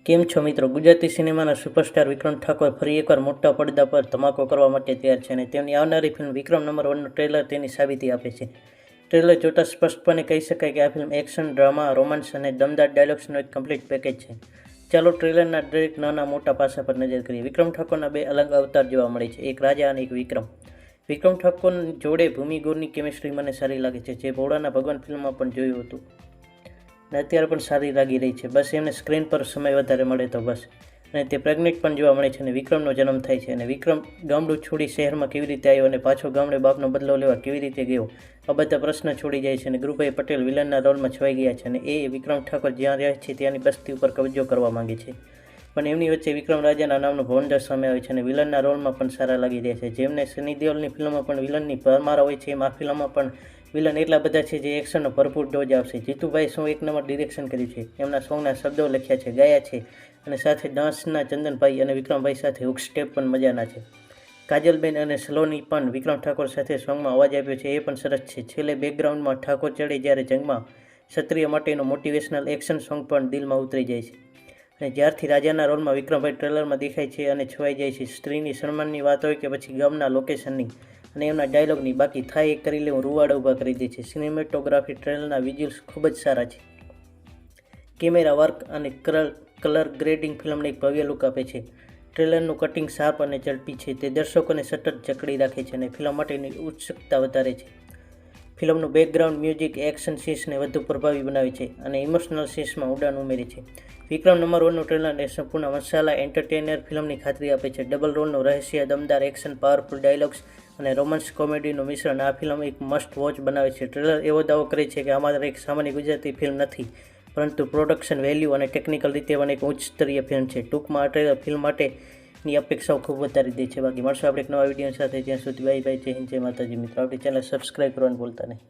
કેમ છો મિત્રો? ગુજરાતી સિનેમાના સુપરસ્ટાર વિક્રમ ઠાકોર ફરી એકવાર મોટા પડદા પર ધમાકો કરવા માટે તૈયાર છે અને તેમની આવનારી ફિલ્મ વિક્રમ નંબર 1નું ટ્રેલર તેની સાબિતી આપે છે. ટ્રેલર જોતાં સ્પષ્ટપણે કહી શકાય કે આ ફિલ્મ એક્શન, ડ્રામા, રોમાન્સ અને દમદાર ડાયલોગ્સનું એક કમ્પ્લીટ પેકેજ છે. ચાલો ટ્રેલરના દરેક નાના મોટા પાસા પર નજર કરીએ. વિક્રમ ઠાકોરના બે અલગ અવતાર જોવા મળે છે, એક રાજા અને એક વિક્રમ. વિક્રમ ઠાકોરની જોડે ભૂમિ ગૌરની કેમિસ્ટ્રી મને સારી લાગે છે, જે ભોળાના ભગવાન ફિલ્મમાં પણ જોયું હતું અને અત્યારે પણ સારી લાગી રહી છે. બસ એમને સ્ક્રીન પર સમય વધારે મળે તો બસ. અને તે પ્રેગ્નેન્ટ પણ જોવા મળે છે અને વિક્રમનો જન્મ થાય છે અને વિક્રમ ગામડું છોડી શહેરમાં કેવી રીતે આવ્યો અને પાછો ગામડે બાપનો બદલો લેવા કેવી રીતે ગયો, આ બધા પ્રશ્ન છોડી જાય છે અને ગુરુભાઈ પટેલ વિલનના રોલમાં છવાઈ ગયા છે અને એ વિક્રમ ઠાકોર જ્યાં રહે છે ત્યાંની બસ્તી ઉપર કબજો કરવા માંગે છે. પણ એમની વચ્ચે વિક્રમ રાજાના નામનો ભવંડર સામે આવે છે અને વિલનના રોલમાં પણ સારા લાગી રહ્યા છે. જેમને સની દેઓલની ફિલ્મમાં પણ વિલનની ભરમાર હોય છે, એમ આ ફિલ્મમાં પણ વિલન એટલા બધા છે જે એક્શનનો ભરપૂર ડોઝ આપશે. જીતુભાઈ શું એક નંબર ડિરેક્શન કર્યું છે, એમના સોંગના શબ્દો લખ્યા છે, ગાયા છે અને સાથે ડાન્સના ચંદનભાઈ અને વિક્રમભાઈ સાથે હુક સ્ટેપ પણ મજાના છે. કાજલબેન અને સલોની પણ વિક્રમ ઠાકોર સાથે સોંગમાં અવાજ આપ્યો છે, એ પણ સરસ છે. છેલ્લે બેકગ્રાઉન્ડમાં ઠાકોર ચડે જ્યારે જંગમાં ક્ષત્રિય માટેનો મોટિવેશનલ એક્શન સોંગ પણ દિલમાં ઉતરી જાય છે. અને જ્યારથી રાજાના રોલમાં વિક્રમભાઈ ટ્રેલરમાં દેખાય છે અને છવાઈ જાય છે, સ્ત્રીની સન્માનની વાત હોય કે પછી ગામના લોકેશનની અને એમના ડાયલોગની, બાકી થાય એ કરી લે હું રૂવાડા ઊભા કરી દે છે. સિનેમેટોગ્રાફી, ટ્રેલરના વિઝ્યુઅલ્સ ખૂબ જ સારા છે. કેમેરા વર્ક અને કલર ગ્રેડિંગ ફિલ્મને એક ભવ્ય લુક આપે છે. ટ્રેલરનું કટિંગ શાર્પ અને ઝડપી છે, તે દર્શકોને સતત જકડી રાખે છે અને ફિલ્મ માટેની ઉત્સુકતા વધારે છે. ફિલ્મનું બેકગ્રાઉન્ડ મ્યુઝિક એક્શન સીન્સને વધુ પ્રભાવી બનાવે છે અને ઇમોશનલ સીન્સમાં ઉડાન ઉમેરે છે. વિક્રમ નંબર 1નું ટ્રેલર સંપૂર્ણ મસાલા એન્ટરટેનર ફિલ્મની ખાતરી આપે છે. ડબલ રોલનું રહસ્ય, દમદાર એક્શન, પાવરફુલ ડાયલોગ્સ અને રોમાન્સ કોમેડીનું મિશ્રણ આ ફિલ્મ એક મસ્ટ વોચ બનાવે છે. ટ્રેલર એવો દાવો કરે છે કે આ માત્ર એક સામાન્ય ગુજરાતી ફિલ્મ નથી, પરંતુ પ્રોડક્શન વેલ્યુ અને ટેકનિકલ રીતે પણ એક ઉચ્ચ સ્તરીય ફિલ્મ છે. ટૂંકમાં આ ટ્રેલર ફિલ્મ માટેની અપેક્ષાઓ ખૂબ વધારી દે છે. બાકી મળશું આપણે એક નવા વિડીયો સાથે. જ્યાં સુધી બાય બાય. જય હિન્દ, જય માતાજી. મિત્રો, આપણી ચેનલ સબસ્ક્રાઈબ કરવાનું ભૂલતા નહીં.